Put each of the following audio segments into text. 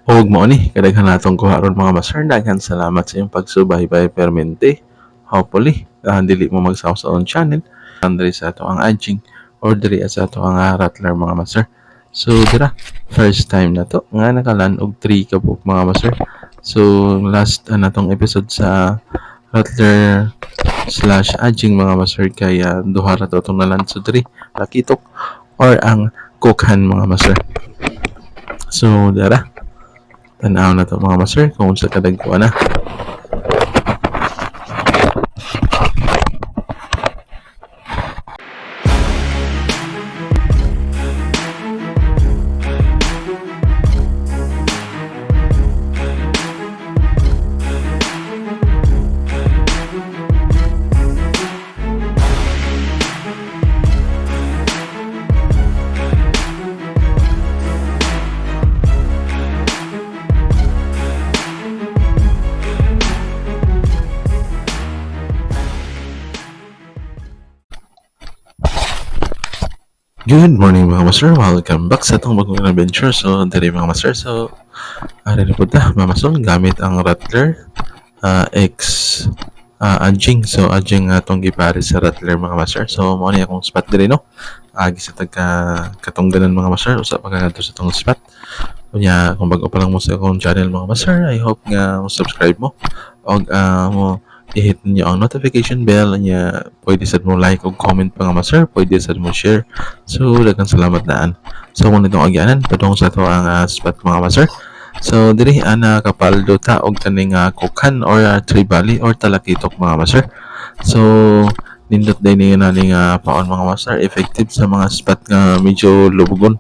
Huwag mo ni kadaghan natong kuharon mga master. Daghan salamat sa iyong pagsubaybay permente. Hopefully, dili mo magsaw sa own channel. Diri sa ato ang aging or diri sa ato ang rattler mga master. So dira, first time na to nga nakalan og 3 ka book mga master. So last natong episode sa rattler slash aging mga master kaya duha ra to itong nalan. So diri, lakitok or ang kukhan mga master. So dara, tanaw na to mga master kung sa kadagkuan na. Good morning mga master, welcome back sa itong bagong adventure. So dali mga master, so ari na po ta mamasol gamit ang Rattler X Anjing. So Anjing atong gipari sa Rattler mga master. So mo ni akong spot diri no. Agi sa tagka katungganan mga master, usa pa kadto sa tong spot. Kunya kung bago pa lang mo sa akong channel mga master, I hope nga mo subscribe mo og mo i-hit niyo ang notification bell niya. Pwede sad mo like o comment pa nga master, pwede sad mo share. So daghang salamat daan. So kung itong agyanan padung sa to ang spot mga master. So diri ana kapaldo ta og kaning kukhan or tribali or talakitok mga master. So nindot din ni naning paon mga master, effective sa mga spot nga medyo lubugon.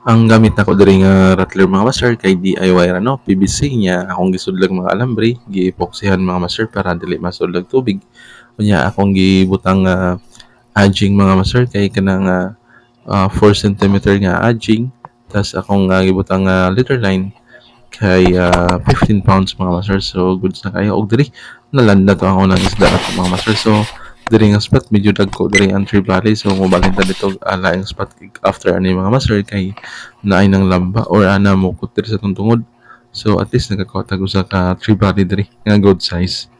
Ang gamit nako diri nga rattler mga master kay DIY ra no, PVC niya akong gisudlag mga alambre, gi-epoxyhan mga master para dili masudlag tubig. Unya akong gibutang adjing mga master kay kanang 4 centimeter nga adjing, tas akong gibutang letter line kay 15 pounds mga master. So goods na kayo og diri nalanda to ang unang isda nato mga master. So diri nga spot medyo dagko diri ang Tree Valley, so mobalhin ta dito laing spot after ani mga master kay naay ng lamba or ana mo kut diri sa tungtungod. So at least nagakotag usa ka Tree Valley diri nga good size.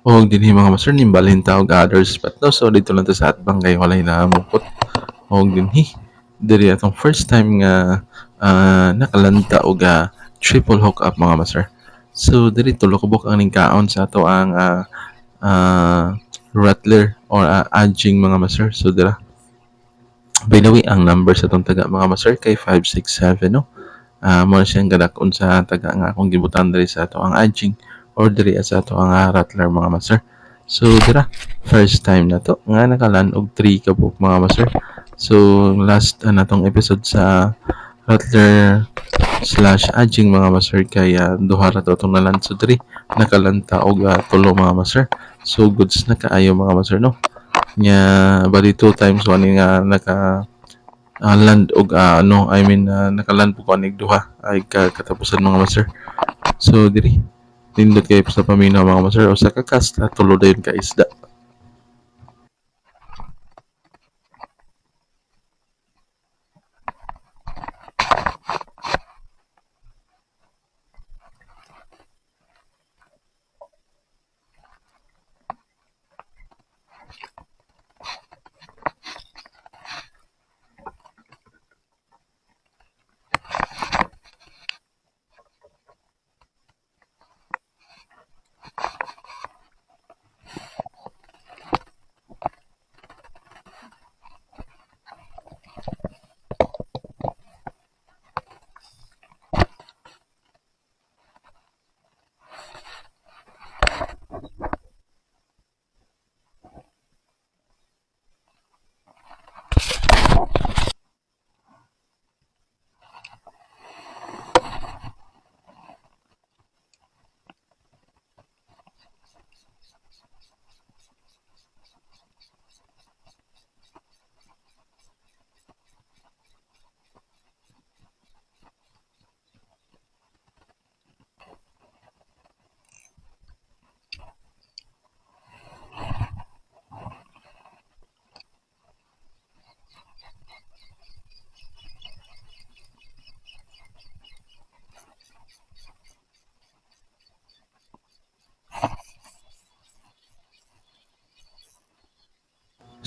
O dinhi mga master nimbalhin ta og others but no so dito lang ta sa atbang kay walay namupot og dinhi diri atong first time nga nakalanta og triple hook up mga master. So diri tulo ka buk ang kaon sa ato ang rattler or adjing mga master. So dira by the way ang number sa atong taga mga master kay 567 no. Mo siyang gadakon sa taga nga akong gibutan diri sa ato ang adjing or diri sa ato ang rattler mga master. So dira first time na to nga nakalan og 3 ka buk mga master. So last natong episode sa rattler slash adjing mga master kaya duha ra to itong nalan so diri nakalanta og tulo mga master. So goods na kaayo mga master no. Nya bali two times one nga land og ano I mean nakaland po ko anig duha ay katapusan mga master. So diri nindot kay sa paminaw mga master usa ka cast tulo dayon ka isda.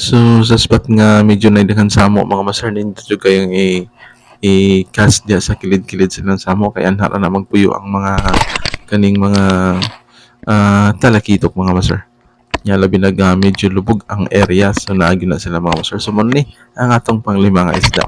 So sa spot nga medyo naidaghan samo mga master nindot jud kayong i-cast dia sa kilid-kilid silang samo kay anha ra na magpuyo ang mga kaning mga talakitok mga master. Nya labi na medyo lubog ang area so naagi na sila mga master. So mo ni ang atong panglima nga isda.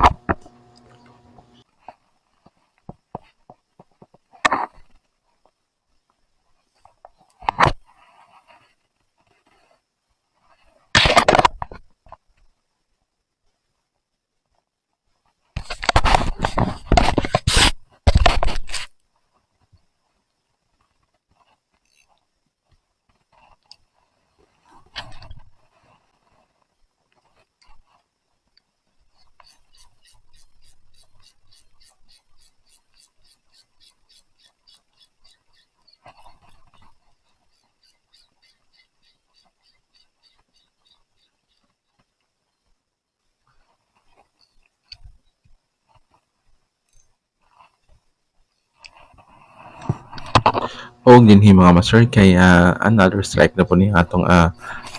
O dinhi mga master kay another strike na po ni atong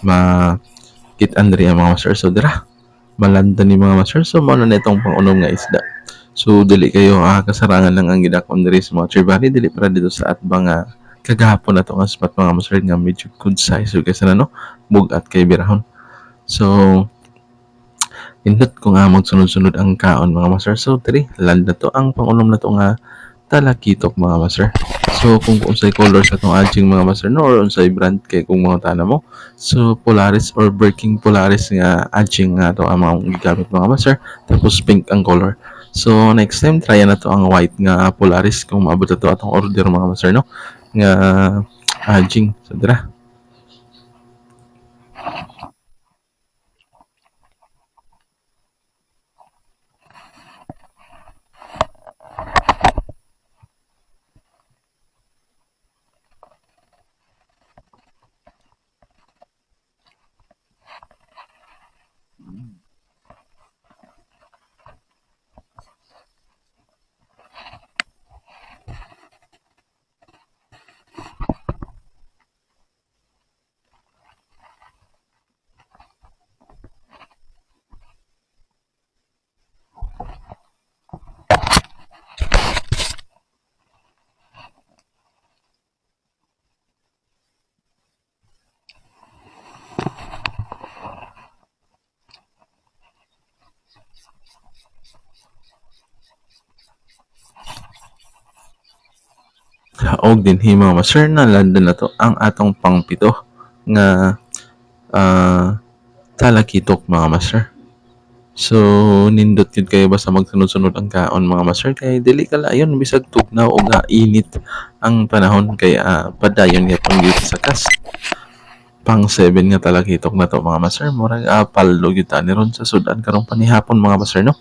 ma kit Andrea mga master. So dira malanda ni mga master. So mao na itong pangunom nga isda. So dili kayo kasarangan lang ang gidakon diri sa mga tribali dili para dito sa atbang kagahapon na to nga spot mga master nga medyo good size so kaysa na no bugat kay birahon. So indot ko nga magsunod-sunod ang kaon mga master. So diri land na to ang pangunom na to nga talakitok mga master. So kung unsay color sa tong adjing mga master no or unsay brand kay kung mga tana mo. So Polaris or Birking Polaris nga adjing nga to ang mga gigamit mga master tapos pink ang color. So next time try na to ang white nga Polaris kung maabot na to atong order mga master no nga adjing. So dira Og dinhi mga master nalandan na to ang atong pangpito nga ah, talakitok mga master. So nindot yun kayo basta magsunod-sunod ang kaon mga master kay dili ka layon bisag tugnaw o nga init ang panahon kay padayon gyapon gyud sa kas. Pang 7 nga talakitok na to mga master murag paldo gyud ta ni ron sa sudan karong panihapon mga master no.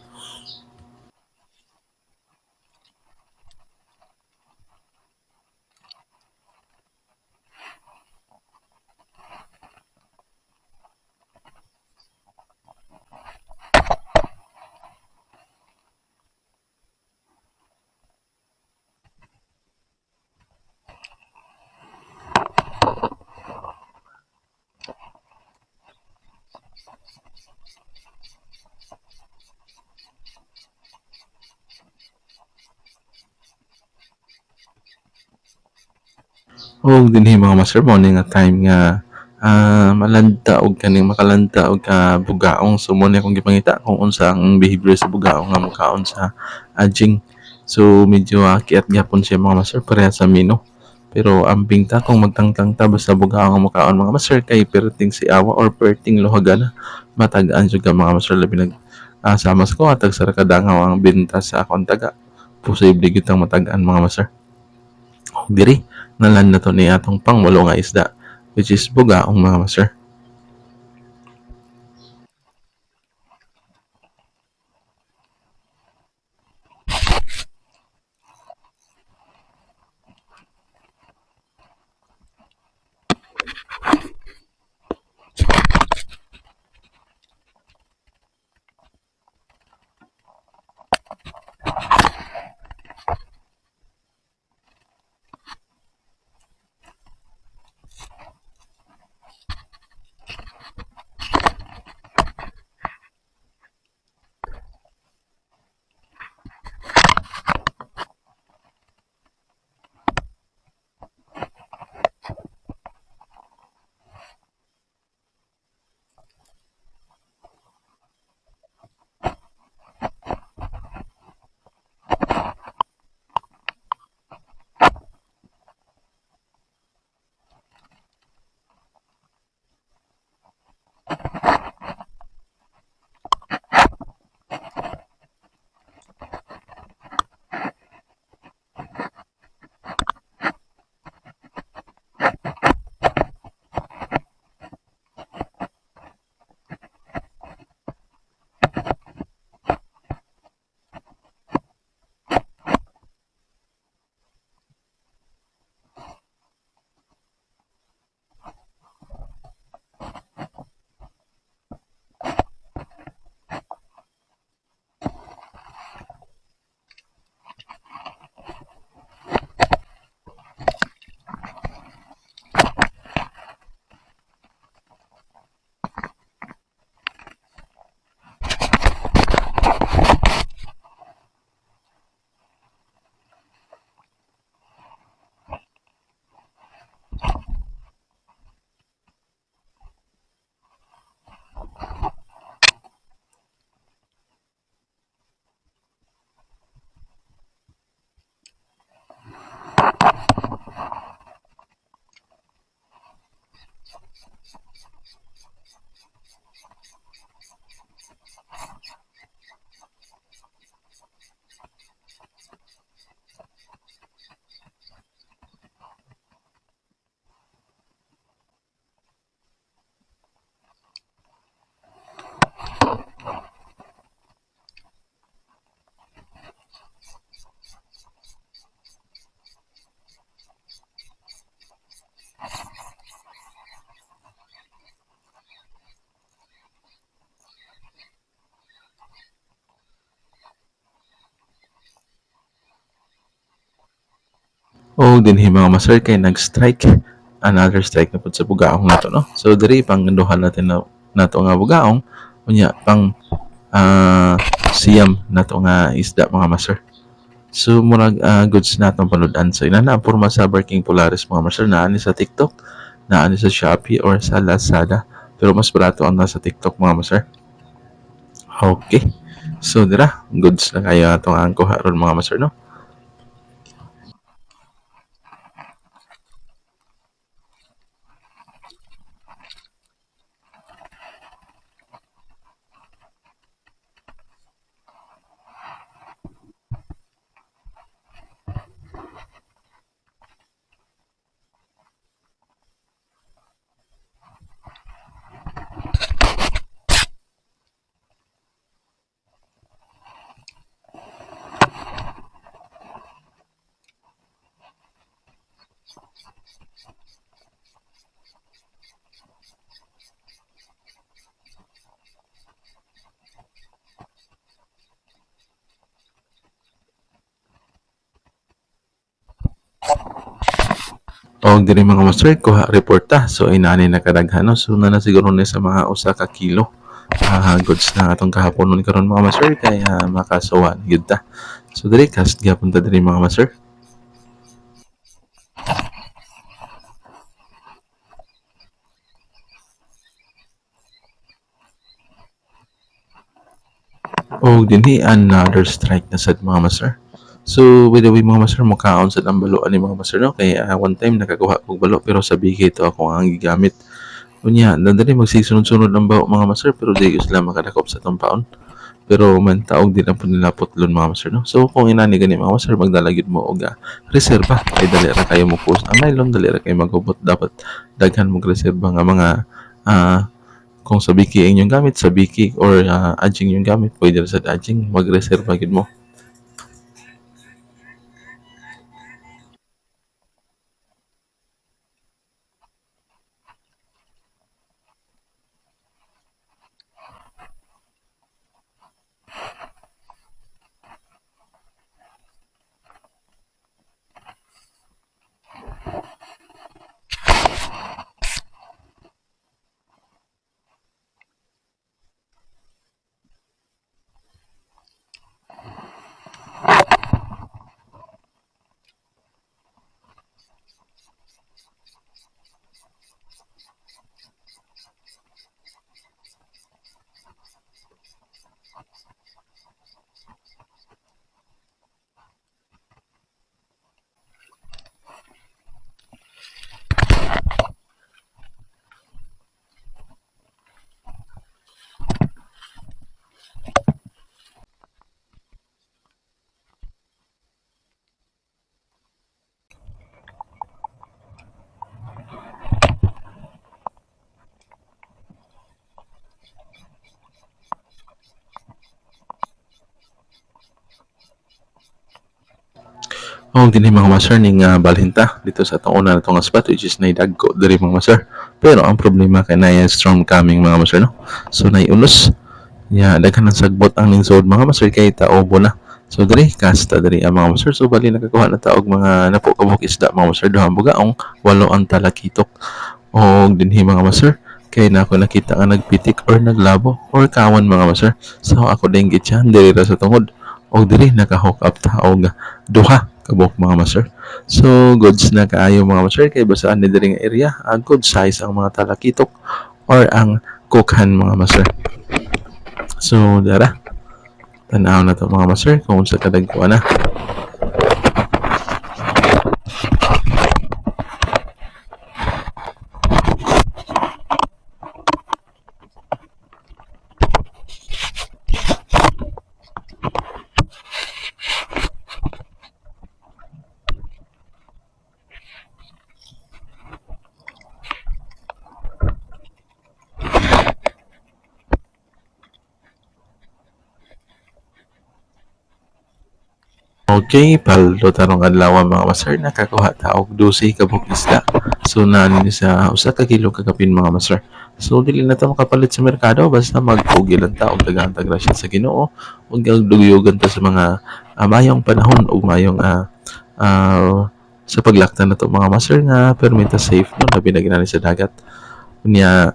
Og dinhi mga master mo ni nga time nga malanta og kaning makalanta og bugaong so mo ni akong gipangita kung unsa ang behavior sa bugaong nga mokaon sa adjing. So medyo kiat gyapon siya mga master pareha sa mino. Pero ambing ta kung magtangtang ta basta bugaong nga mokaon mga master kay perting si awa or perting luhagan matagaan jud ka mga master labi nag samas ko atag sa kadangaw ang binta sa akong taga. Posible gyud ang matagaan mga master. Diri nalan na to ni atong pangwalo nga isda which is bugaong mga master. O dinhi mga master kay nag-strike another strike na pud sa bugaong nato no. So diri pang duha natin na nato nga bugaong unya pang siyam nato nga isda mga master. So murag goods natong panudan so ina na porma sa Barking Polaris mga master naa ni sa TikTok, naa ni sa Shopee or sa Lazada. Pero mas barato ang nasa TikTok mga master. Okay. So dira goods na kayo atong ang kuha ron mga master no. O diri mga master kuha report ta. So inani na kadaghan no. So na siguro ni sa mga usa ka kilo. Goods na atong kahaponon karon mga master kay makasuhan gyud ta. So diri cast gyapon ta diri mga master. O dinhi another strike na sad mga master. So by the way mga master mukaon sad ang balo ani mga master no kay one time nakakuha kog balo pero sa bigay to ako ang gigamit. Unya nadali magsisunod-sunod ang bao mga master pero di sila makadakop sa tong paon. Pero man taog din ang panilapot lon mga master no. So kung inani gani mga master magdala gyud mo og reserba kay dali ra kayo mo post ang nylon dali ra kayo maghubot dapat daghan mo reserba nga mga ah, kung sa biki ang inyong gamit sa biki or adjing yung gamit pwede ra sa adjing magreserba gyud mo. Oh, dinhi mga master ning balhinta dito sa atong una natong spot which is naidagko diri mga master. Pero ang problema kay na storm coming mga master no. So naiunos. Daghan ng sagbot ang lingsod mga master kay taobo na. So diri kasta diri ang mga master so bali nakakuha na taog mga napo kabuk isda mga master duha bugaong walo ang talakitok. O dinhi mga master kay na ako nakita nga nagpitik or naglabo or kawan mga master. So ako din gityan diri ra sa tungod. O diri naka-hook up ta og duha kabuk mga master. So goods na kaayo mga master kay basaan ni diri nga area good size ang mga talakitok or ang kukhan mga master. So dara tanaw na to mga master kung sa kadagkuan na. Okay, paldo tarong adlaw mga master nakakuha ta og 12 ka buok isda. So nani sa usa ka kilo kakapin mga master. So dili na ta makapalit sa merkado basta magpugi lang ta og daghang grasya sa Ginoo ug dugyugan ta sa mga mayong panahon ug mayong sa paglaktan na to mga master nga permita safe no labi na ginani sa dagat. Unya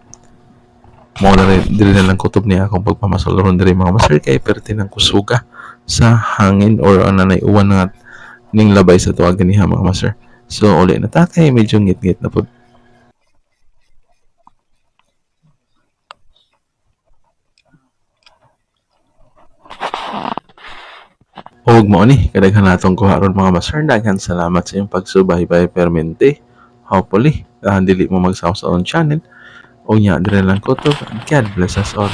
mo na rin dili na lang kutob niya akong pagpamasol ron diri mga master kay perti ng kusuga sa hangin or nanay uwan nga ning labay sa tuwag ganiha mga master. So uli na ta kay medyo ngit-ngit na pud. Og mo ni kadaghan natong kuha ron mga master daghan salamat sa iyong pagsubaybay permente. Hopefully dili mo magsaw sa on channel. O nya dire lang ko to. God bless us all.